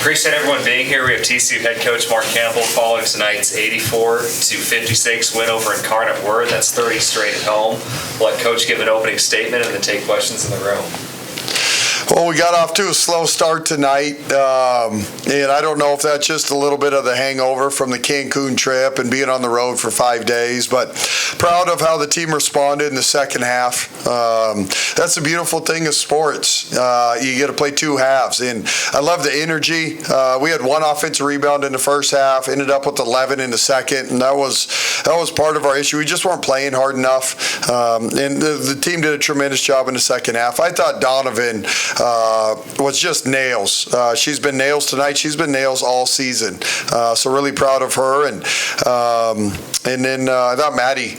Appreciate everyone being here. We have TCU head coach Mark Campbell following tonight's 84-56 win over Incarnate. That's 30 straight at home. We'll let Coach give an opening statement and then take questions in the room. Well, we got off to a slow start tonight, and I don't know if that's just a little bit of the hangover from the Cancun trip and being on the road for 5 days, but proud of how the team responded in the second half. That's the beautiful thing of sports. You get to play two halves, and I love the energy. We had one offensive rebound in the first half, ended up with 11 in the second, and that was part of our issue. We just weren't playing hard enough, and the team did a tremendous job in the second half. I thought Donovyn was just nails. She's been nails tonight. She's been nails all season. So really proud of her. And then I thought Maddie,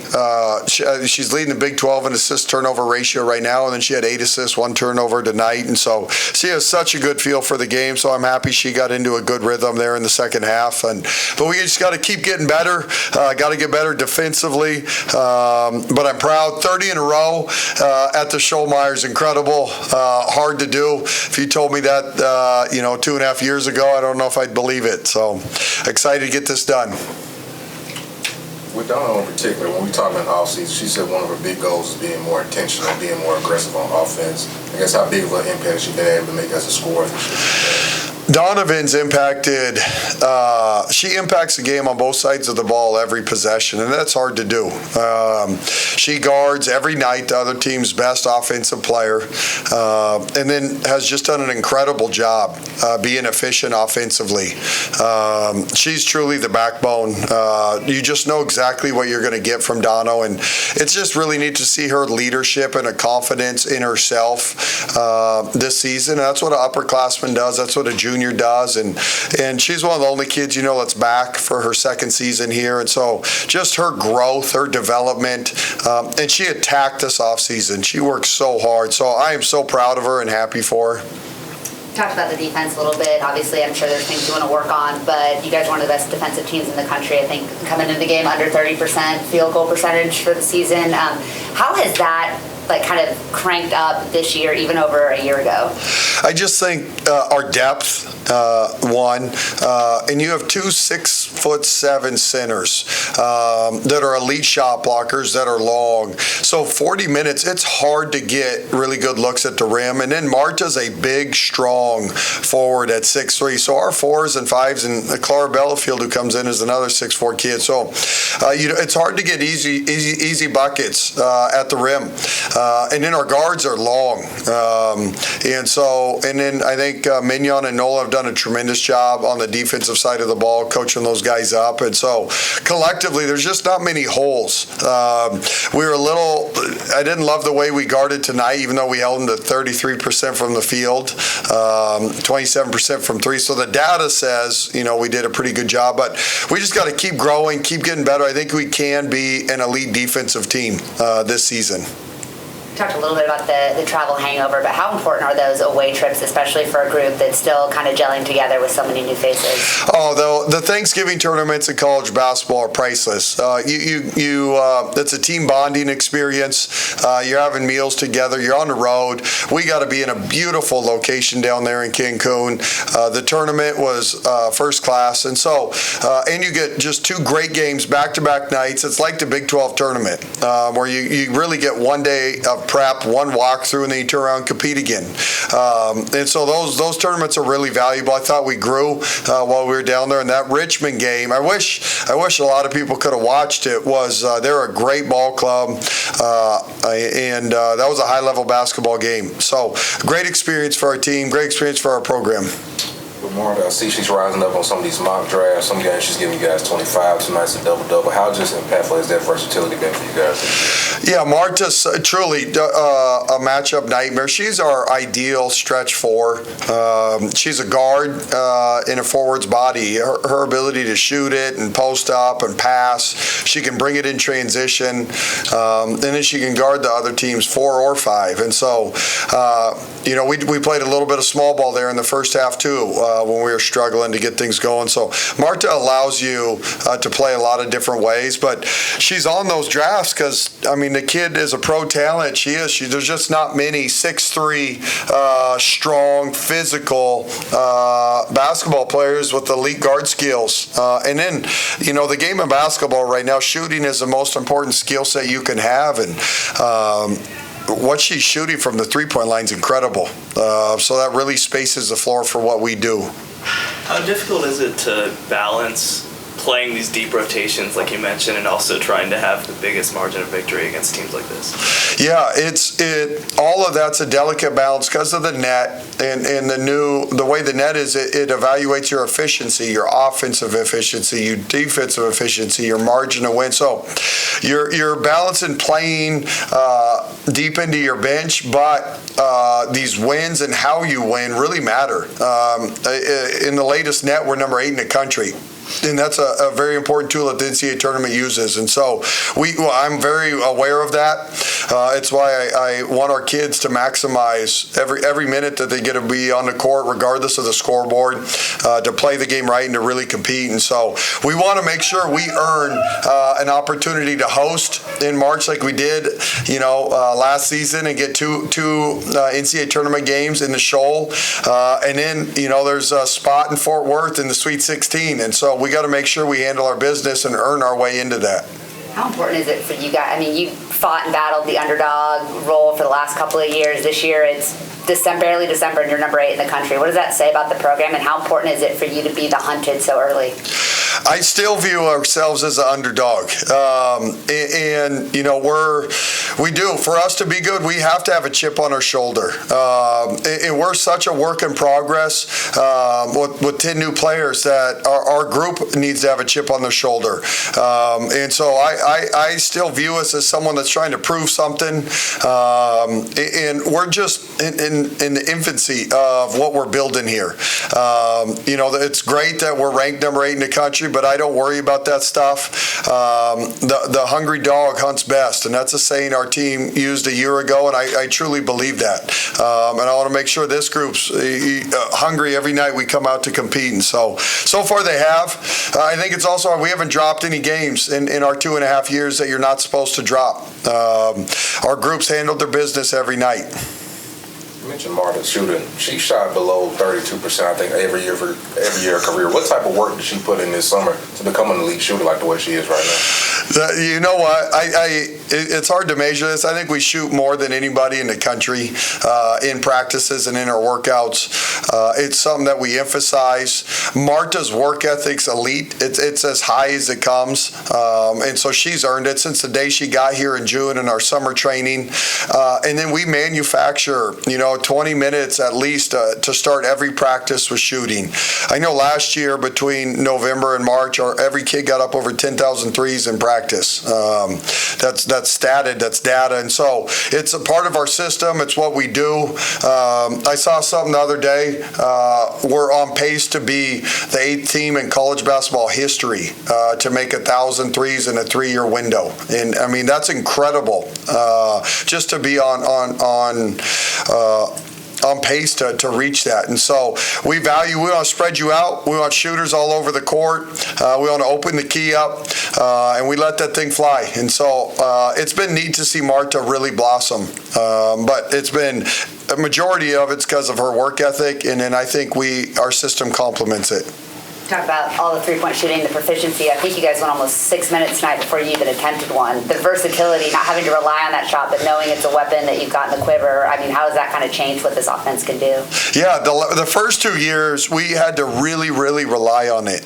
she's leading the Big 12 in assist turnover ratio right now. And then she had 8 assists, 1 turnover tonight. And so she has such a good feel for the game. So I'm happy she got into a good rhythm there in the second half. But we just got to keep getting better. Got to get better defensively. But I'm proud. 30 in a row at the Schollmaier is incredible. Hard to do. If you told me that, 2.5 years ago, I don't know if I'd believe it. So excited to get this done. With Donna in particular, when we talk about offseason, she said one of her big goals is being more intentional, being more aggressive on offense. I guess how big of an impact has she been able to make as a scorer this year? Donovan's impacted, she impacts the game on both sides of the ball every possession, and that's hard to do. She guards every night the other team's best offensive player, and then has just done an incredible job being efficient offensively. She's truly the backbone. You just know exactly what you're going to get from Dono, and it's just really neat to see her leadership and a confidence in herself this season. And that's what an upperclassman does. That's what a junior does, and she's one of the only kids that's back for her second season here, and so just her growth, her development, and she attacked this offseason. She worked so hard, so I am so proud of her and happy for her. Talked about the defense a little bit. Obviously, I'm sure there's things you want to work on, but you guys are one of the best defensive teams in the country. I think coming into the game under 30% field goal percentage for the season. How has that kind of cranked up this year, even over a year ago? I just think our depth, one, and you have 2 6'7" centers that are elite shot blockers that are long. So 40 minutes, it's hard to get really good looks at the rim. And then Marta's a big, strong forward at 6'3". So our 4s and 5s, and Clara Bellafield, who comes in, is another 6'4" kid. So it's hard to get easy buckets at the rim. And then our guards are long. And then I think Mignon and Nola have done a tremendous job on the defensive side of the ball, coaching those guys up. And so collectively, there's just not many holes. I didn't love the way we guarded tonight, even though we held them to 33% from the field, 27% from 3. So the data says, we did a pretty good job. But we just got to keep growing, keep getting better. I think we can be an elite defensive team this season. Talked a little bit about the travel hangover, but how important are those away trips, especially for a group that's still kind of gelling together with so many new faces? Oh, the Thanksgiving tournaments in college basketball are priceless. It's a team bonding experience. You're having meals together. You're on the road. We got to be in a beautiful location down there in Cancun. The tournament was first class, and so and you get just 2 great games back-to-back nights. It's like the Big 12 tournament where you really get 1 day of prep, 1 walkthrough, and then you turn around and compete again. And so those tournaments are really valuable. I thought we grew while we were down there. And that Richmond game, I wish a lot of people could have watched it. They're a great ball club, and that was a high-level basketball game. So great experience for our team, great experience for our program. With Marta, I see she's rising up on some of these mock drafts. Some games she's giving you guys 25, tonight's a double-double. How just impactful has that versatility been for you guys? Yeah, Marta's truly a matchup nightmare. She's our ideal stretch 4. She's a guard in a forward's body. Her ability to shoot it and post up and pass, she can bring it in transition, and then she can guard the other team's 4 or 5. And so, we played a little bit of small ball there in the first half too. When we were struggling to get things going. So Marta allows you to play a lot of different ways, but she's on those drafts because, mean, the kid is a pro talent. She is. There's just not many 6'3", strong, physical basketball players with elite guard skills. And then, the game of basketball right now, shooting is the most important skill set you can have. And what she's shooting from the three-point line is incredible. So that really spaces the floor for what we do. How difficult is it to balance playing these deep rotations, like you mentioned, and also trying to have the biggest margin of victory against teams like this? Yeah, all of that's a delicate balance because of the net and the way the net is. It evaluates your efficiency, your offensive efficiency, your defensive efficiency, your margin of win. So you're balancing playing deep into your bench, but these wins and how you win really matter. In the latest net, we're number 8 in the country. And that's a very important tool that the NCAA tournament uses. And so I'm very aware of that. It's why I want our kids to maximize every minute that they get to be on the court, regardless of the scoreboard, to play the game right and to really compete. And so we want to make sure we earn an opportunity to host in March like we did, last season, and get two NCAA tournament games in the Shoal. And then, there's a spot in Fort Worth in the Sweet 16. And so we got to make sure we handle our business and earn our way into that. How important is it for you guys? I mean, you fought and battled the underdog role for the last couple of years. This year it's barely December and you're number 8 in the country. What does that say about the program, and how important is it for you to be the hunted so early? I still view ourselves as an underdog. We do. For us to be good, we have to have a chip on our shoulder. And we're such a work in progress with 10 new players that our group needs to have a chip on their shoulder. And so I still view us as someone that's trying to prove something. And we're just in the infancy of what we're building here. It's great that we're ranked number 8 in the country, but I don't worry about that stuff. The hungry dog hunts best, and that's a saying our team used a year ago, and I truly believe that. And I want to make sure this group's hungry every night we come out to compete. And so far they have. I think it's also we haven't dropped any games in our 2.5 years that you're not supposed to drop. Our groups handled their business every night. You mentioned Marta shooting. She shot below 32%, I think, every year of her career. What type of work did she put in this summer to become an elite shooter like the way she is right now? You know what? It's hard to measure this. I think we shoot more than anybody in the country in practices and in our workouts. It's something that we emphasize. Marta's work ethic's elite. It's as high as it comes. And so she's earned it since the day she got here in June in our summer training. And then we manufacture, 20 minutes at least to start every practice with shooting. I know last year between November and March, every kid got up over 10,000 threes in practice. That's statted, that's data. And so it's a part of our system. It's what we do. I saw something the other day. We're on pace to be the 8th team in college basketball history to make 1,000 threes in a 3-year window. And I mean, that's incredible. Just to be on pace to reach that. And so we want to spread you out. We want shooters all over the court. We want to open the key up, and we let that thing fly. And so it's been neat to see Marta really blossom. But it's been, a majority of it's because of her work ethic, and then I think our system complements it. Talk about all the three-point shooting, the proficiency. I think you guys went almost 6 minutes tonight before you even attempted one. The versatility, not having to rely on that shot, but knowing it's a weapon that you've got in the quiver. I mean, how does that kind of change what this offense can do? Yeah, the first 2 years, we had to really, really rely on it.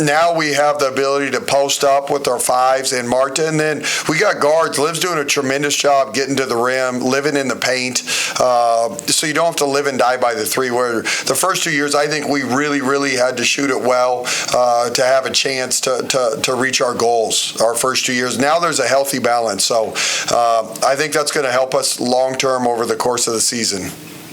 Now we have the ability to post up with our 5s and Marta, and then we got guards. Liv's doing a tremendous job getting to the rim, living in the paint, so you don't have to live and die by the 3. Where the first 2 years, I think we really, really had to shoot it well to have a chance to reach our goals our first 2 years. Now there's a healthy balance. So I think that's going to help us long term over the course of the season.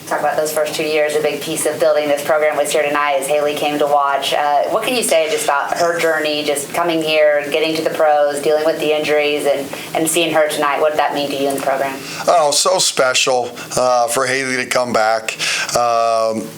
talk about those first 2 years. A big piece of building this program was here tonight as Haley came to watch. What can you say just about her journey, just coming here and getting to the pros, dealing with the injuries, and seeing her tonight? What did that mean to you in the program? Oh, so special for Haley to come back.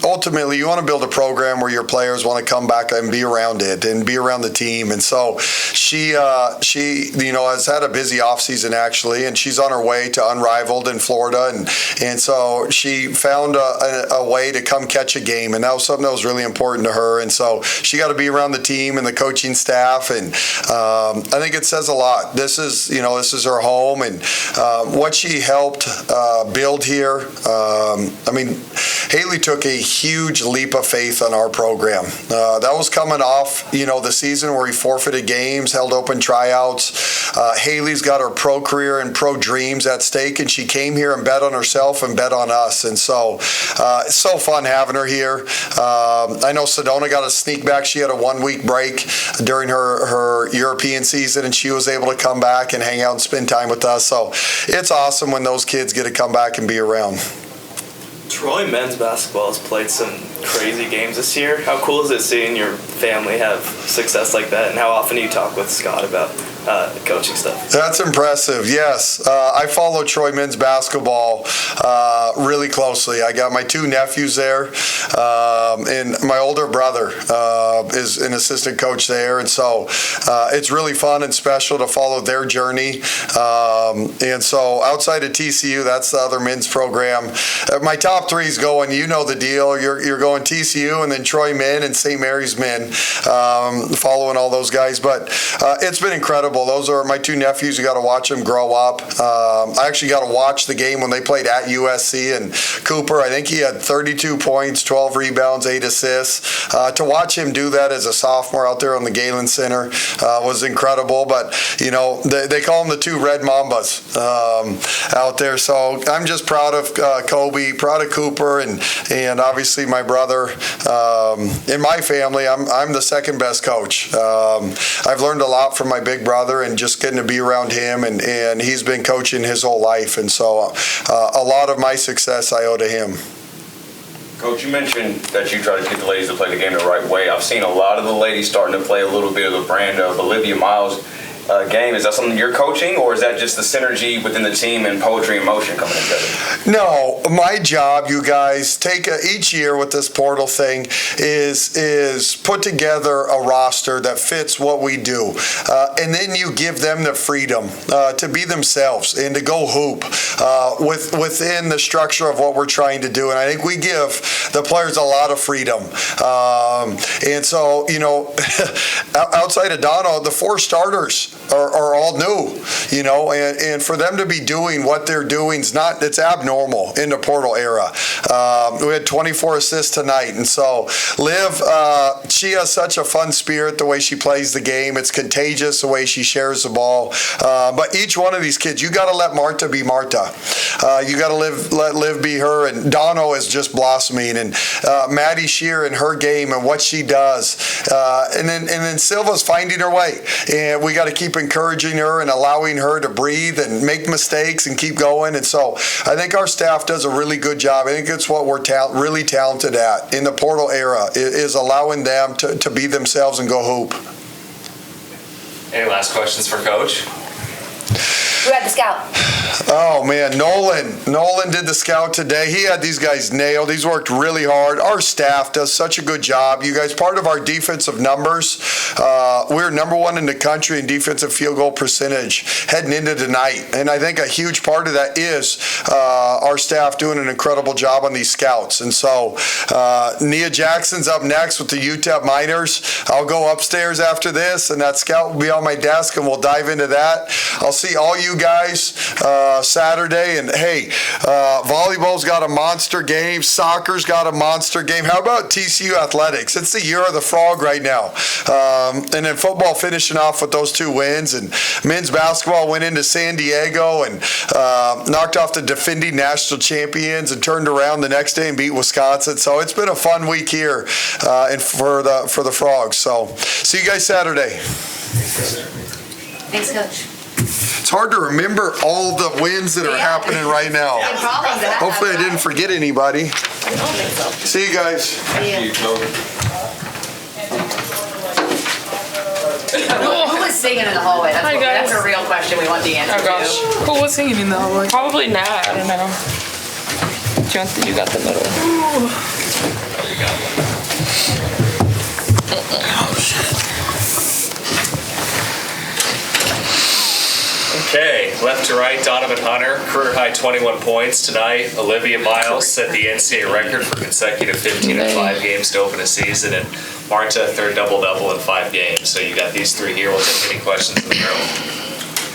Ultimately, you want to build a program where your players want to come back and be around it and be around the team. And so she has had a busy offseason actually, and she's on her way to Unrivaled in Florida, and so she found a way to come catch a game, and that was something that was really important to her. And so she got to be around the team and the coaching staff, and I think it says a lot. This is her home, and what she helped build here. Haley took a huge leap of faith on our program. That was coming off, the season where he forfeited games, held open tryouts. Haley's got her pro career and pro dreams at stake, and she came here and bet on herself and bet on us. And so it's so fun having her here. I know Sedona got a sneak back. She had a 1 week break during her European season, and she was able to come back and hang out and spend time with us. So it's awesome when those kids get to come back and be around. Troy men's basketball has played some crazy games this year. How cool is it seeing your family have success like that, and how often do you talk with Scott about coaching stuff? That's impressive, yes. I follow Troy men's basketball really closely. I got my 2 nephews there, and my older brother is an assistant coach there, and so it's really fun and special to follow their journey. And so outside of TCU, that's the other men's program. My top 3 is going, the deal. You're going TCU and then Troy men and St. Mary's men, following all those guys. But it's been incredible. Those are my 2 nephews. You got to watch them grow up. I actually got to watch the game when they played at USC, and Cooper, I think he had 32 points, 12 rebounds, 8 assists. To watch him do that as a sophomore out there on the Galen Center was incredible. But, they call them the 2 Red Mambas out there. So I'm just proud of Kobe, proud of Cooper, and obviously my brother. In my family, I'm the second best coach. I've learned a lot from my big brother and just getting to be around him, and he's been coaching his whole life, and so a lot of my success I owe to him. Coach, you mentioned that you try to get the ladies to play the game the right way. I've seen a lot of the ladies starting to play a little bit of the brand of Olivia Miles' game. Is that something you're coaching, or is that just the synergy within the team and poetry and motion coming together? No, my job, you guys, take each year with this portal thing is put together a roster that fits what we do, and then you give them the freedom to be themselves and to go hoop within the structure of what we're trying to do. And I think we give the players a lot of freedom. And so, outside of Dono, the 4 starters are all new, and for them to be doing what they're doing it's abnormal in the portal era. We had 24 assists tonight, and so Liv, she has such a fun spirit the way she plays the game. It's contagious the way she shares the ball. But each one of these kids, you got to let Marta be Marta. You got to let Liv be her, and Dono is just blossoming, and Maddie Shear and her game and what she does, and then Silva's finding her way, and we got to keep encouraging her and allowing her to breathe and make mistakes and keep going. And so I think our staff does a really good job. I think it's what we're really talented at in the portal era, is allowing them to be themselves and go hoop. Any last questions for Coach? Who had the scout? Oh, man, Nolan did the scout today. He had these guys nailed. He's worked really hard. Our staff does such a good job. You guys, part of our defensive numbers, we're number 1 in the country in defensive field goal percentage heading into tonight. And I think a huge part of that is our staff doing an incredible job on these scouts. And so Nia Jackson's up next with the UTEP Miners. I'll go upstairs after this, and that scout will be on my desk, and we'll dive into that. I'll see all you guys Saturday, and hey, volleyball's got a monster game, soccer's got a monster game. How about TCU athletics? It's the year of the frog right now. And then football finishing off with those 2 wins, and men's basketball went into San Diego and knocked off the defending national champions and turned around the next day and beat Wisconsin. So it's been a fun week here and for the Frogs. So see you guys Saturday. Thanks, Coach. It's hard to remember all the wins that are happening right now. And problems that happen. Hopefully I didn't forget anybody. I don't think so. See you guys. See you. Who was singing in the hallway? That's a real question we want the answer Oh gosh. to. Who was singing in the hallway? Probably Nat. I don't know. You got the middle. Okay, left to right, Donovyn Hunter, career high 21 points tonight. Olivia Miles set the NCAA record for consecutive 15 and 5 games to open a season, and Marta, third double-double in 5 games. So you got these three here. We'll take any questions in the room.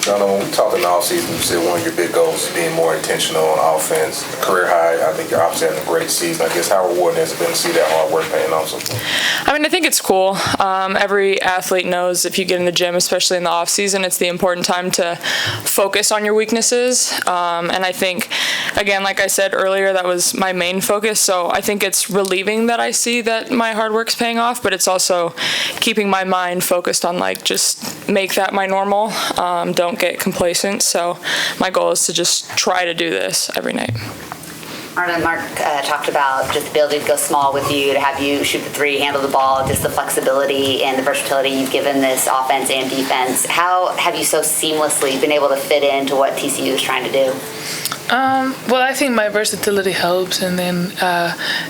Donovan, when we talked in the offseason, you said one of your big goals is being more intentional on offense. Career high, I think you're obviously having a great season. I guess how rewarding has it been to see that hard work paying off? I mean, I think it's cool. Every athlete knows if you get in the gym, especially in the off season, it's the important time to focus on your weaknesses. And I think, again, like I said earlier, that was my main focus. So I think it's relieving that I see that my hard work's paying off, but it's also keeping my mind focused on just make that my normal. Don't get complacent. So my goal is to just try to do this every night. Marta and Mark talked about just the ability to go small with you, to have you shoot the three, handle the ball, just the flexibility and the versatility you've given this offense and defense. How have you so seamlessly been able to fit into what TCU is trying to do? Well, I think my versatility helps, and then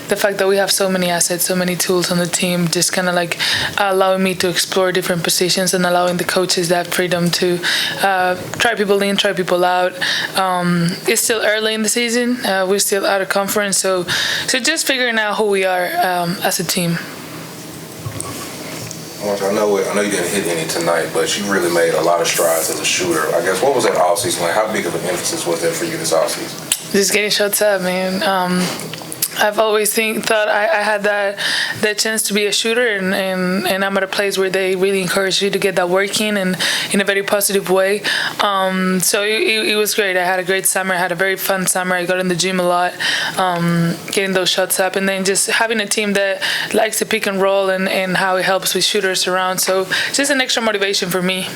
the fact that we have so many assets, so many tools on the team, just kind of allowing me to explore different positions and allowing the coaches that freedom to try people in, try people out. It's still early in the season. We're still out of conference, so just figuring out who we are as a team. I know you didn't hit any tonight, but you really made a lot of strides as a shooter. I guess, what was that offseason like? How big of an emphasis was that for you this offseason? Just getting shots up, man. I've always thought I had that chance to be a shooter, and I'm at a place where they really encourage you to get that work in and in a very positive way. So it was great. I had a great summer. I had a very fun summer. I got in the gym a lot, getting those shots up, and then just having a team that likes to pick and roll and how it helps with shooters around. So just an extra motivation for me,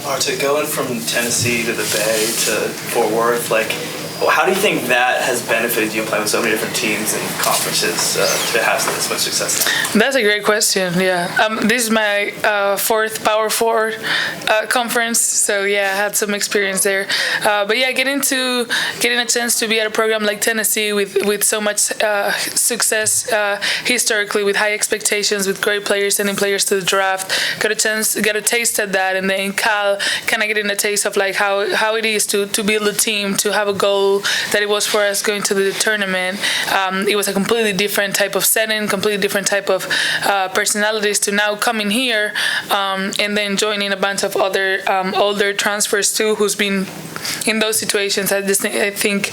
Marta, going from Tennessee to the Bay to Fort Worth, how do you think that has benefited you playing with so many different teams and conferences to have this much success? That's a great question. Yeah, this is my fourth Power Four conference, so yeah, I had some experience there. But yeah, getting a chance to be at a program like Tennessee with so much success historically, with high expectations, with great players, sending players to the draft, got a taste at that, and then Cal kind of getting a taste of how it is to build a team, to have a goal that it was for us going to the tournament. It was a completely different type of setting, completely different type of personalities to now coming here and then joining a bunch of other older transfers too, who's been in those situations. I think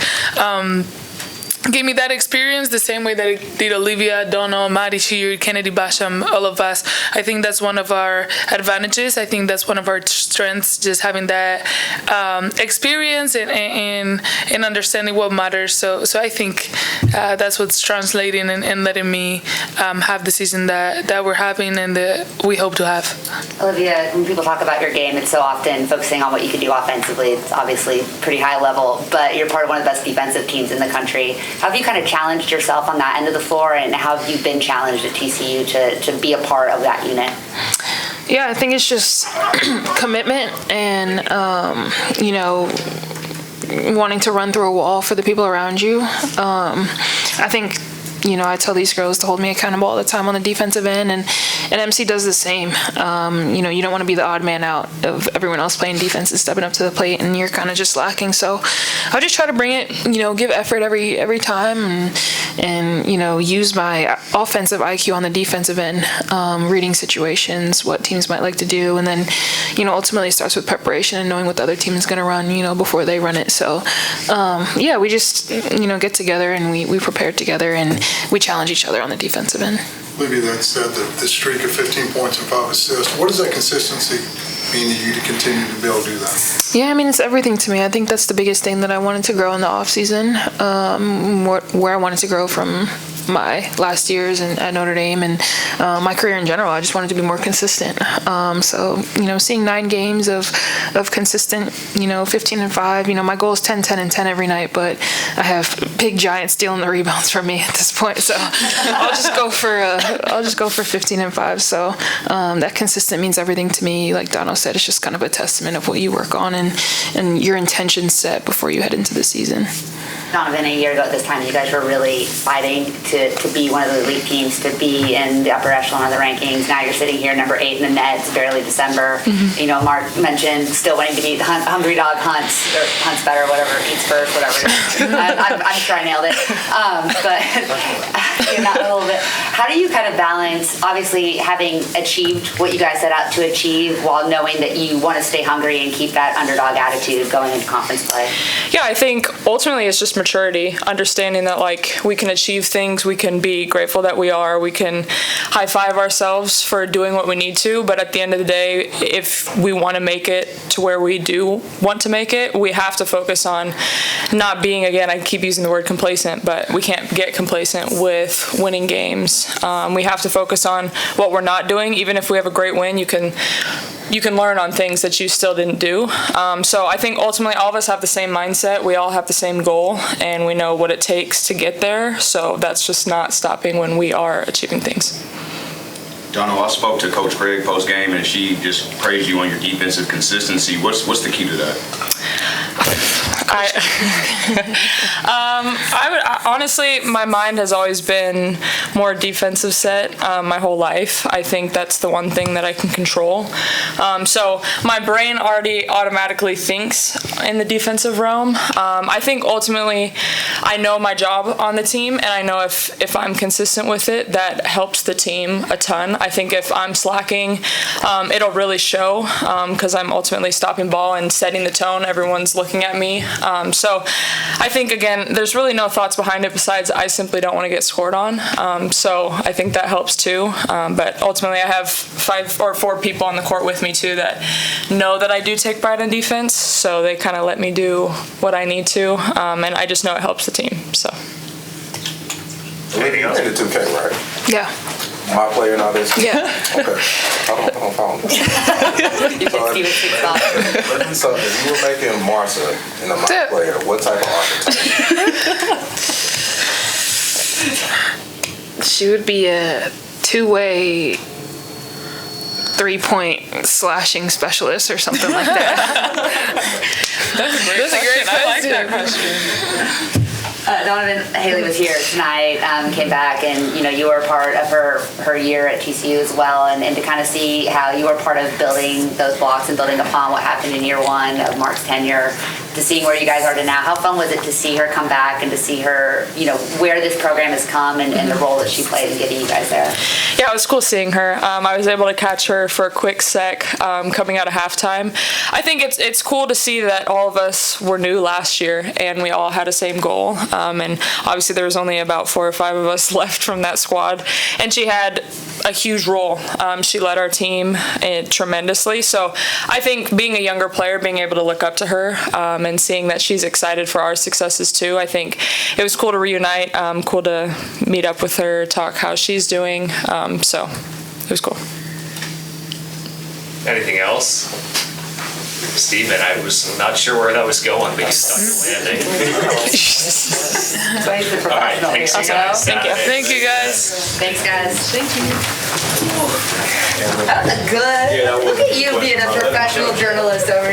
gave me that experience the same way that it did Olivia, Dono, Maddie Shear, Kennedy Basham, all of us. I think that's one of our advantages. I think that's one of our strengths, just having that experience and understanding what matters. So I think that's what's translating and letting me have the season that we're having and that we hope to have. Olivia, when people talk about your game, it's so often focusing on what you can do offensively. It's obviously pretty high level, but you're part of one of the best defensive teams in the country. How have you kind of challenged yourself on that end of the floor, and how have you been challenged at TCU to be a part of that unit? Yeah, I think it's just commitment and, wanting to run through a wall for the people around you. I think, I tell these girls to hold me accountable all the time on the defensive end, and MC does the same. You don't want to be the odd man out of everyone else playing defense and stepping up to the plate, and you're kind of just lacking. So I just try to bring it, give effort every time, and use my offensive IQ on the defensive end, reading situations, what teams might like to do, and then, ultimately it starts with preparation and knowing what the other team is going to run, before they run it. So, we just, get together and we prepare together and we challenge each other on the defensive end. Olivia, that said, the streak of 15 points and 5 assists, what does that consistency mean to you to continue to be able to do that? Yeah, it's everything to me. I think that's the biggest thing that I wanted to grow in the off season, where I wanted to grow from my last years at Notre Dame and my career in general. I just wanted to be more consistent. So, seeing 9 games of consistent, 15 and 5, my goal is 10, 10, and 10 every night, but I have big giants stealing the rebounds from me at this point. So I'll just go for 15 and 5. So that consistent means everything to me. Like Dono said, it's just kind of a testament of what you work on and your intentions set before you head into the season. Donovyn, a year ago at this time, you guys were really fighting to be one of the elite teams, to be in the upper echelon of the rankings. Now you're sitting here number 8 in the net. It's barely December. Mm-hmm. Mark mentioned still wanting to be the hungry dog hunts better, whatever, eats first, whatever. I'm sure I nailed it. But not a little bit. How do you kind of balance, obviously, having achieved what you guys set out to achieve while knowing that you want to stay hungry and keep that underdog attitude going into conference play? Yeah, I think ultimately it's just maturity, understanding that we can achieve things, we can be grateful that we are, we can high five ourselves for doing what we need to, but at the end of the day, if we want to make it to where we do want to make it, we have to focus on not being, again, I keep using the word complacent, but we can't get complacent with winning games. We have to focus on what we're not doing. Even if we have a great win, you can learn on things that you still didn't do. So I think ultimately all of us have the same mindset. We all have the same goal, and we know what it takes to get there. So that's just not stopping when we are achieving things. Dono, I spoke to Coach Craig post-game, and she just praised you on your defensive consistency. What's the key to that? Honestly, my mind has always been more defensive set my whole life. I think that's the one thing that I can control. So my brain already automatically thinks in the defensive realm. I think ultimately I know my job on the team, and I know if I'm consistent with it, that helps the team a ton. I think if I'm slacking, it'll really show because I'm ultimately stopping ball and setting the tone. Everyone's looking at me. So I think, again, there's really no thoughts behind it besides I simply don't want to get scored on. So I think that helps too. But ultimately I have 5 or 4 people on the court with me too that know that I do take pride in defense. So they kind of let me do what I need to. And I just know it helps the team. So. Anything else? You 2K, right? Yeah. My player and all this? Yeah. Okay. I don't follow them. So if you were making Marta in a my player, what type of archetype? She would be a 2-way 3-point slashing specialist or something like that. That's a great question. I like that question. Donovyn, Haley was here tonight, came back, and you were part of her year at TCU as well, and to kind of see how you were part of building those blocks and building upon what happened in year 1 of Mark's tenure, to seeing where you guys are to now. How fun was it to see her come back and to see her, where this program has come and the role that she played in getting you guys there? Yeah, it was cool seeing her. I was able to catch her for a quick sec coming out of halftime. I think it's cool to see that all of us were new last year and we all had the same goal. And obviously there was only about 4 or 5 of us left from that squad. And she had a huge role. She led our team tremendously. So I think being a younger player, being able to look up to her and seeing that she's excited for our successes too, I think it was cool to reunite, cool to meet up with her, talk how she's doing. So it was cool. Anything else? Steven, I was not sure where that was going, but you stuck the landing. All right, thanks, you guys. Thank you, guys. Thanks, guys. Thank you. That was a good. Look at you being a professional journalist over here.